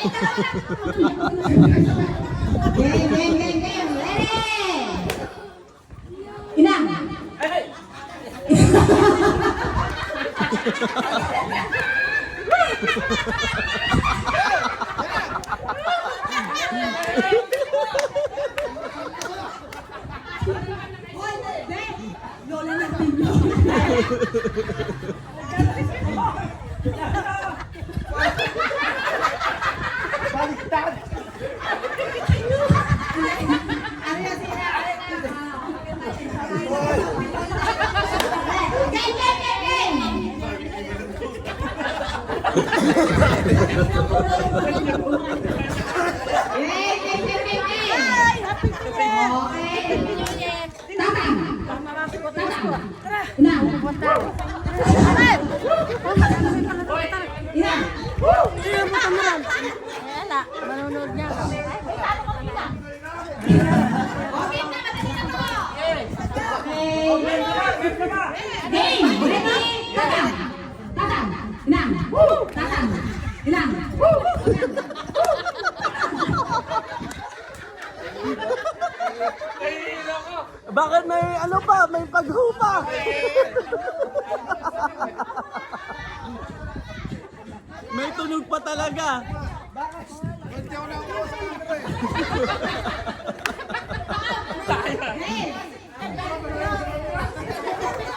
Game, game, game, game. Ready? Inang. Lola natin yun. Baliktad! Ano yung sila? Game, game, game, game! Game, game, game, game, game! Okay. Tatang! Tatang! Inang! Inang! Wala, manunod niya. Okay na, madali na po! Game! Ready? Tatang! Tatang! Inang! Tatang! Inang! Bakit may ano pa? May paghupa! May tunog pa talaga.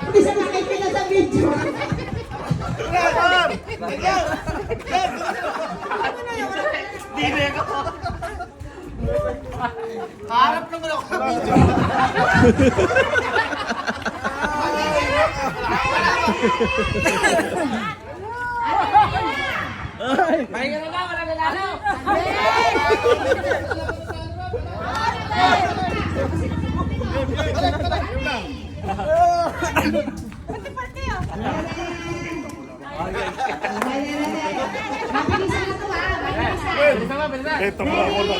Hindi siya nakikita sa video. Harap naman ako sa video. Pahinga na ba? Wala na lalo. Mabilisan na to ha. Mabilisan. Ito mo ako na.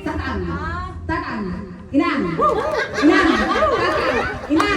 Tatang. Tatang. Inang. Inang. Tatang. Inang.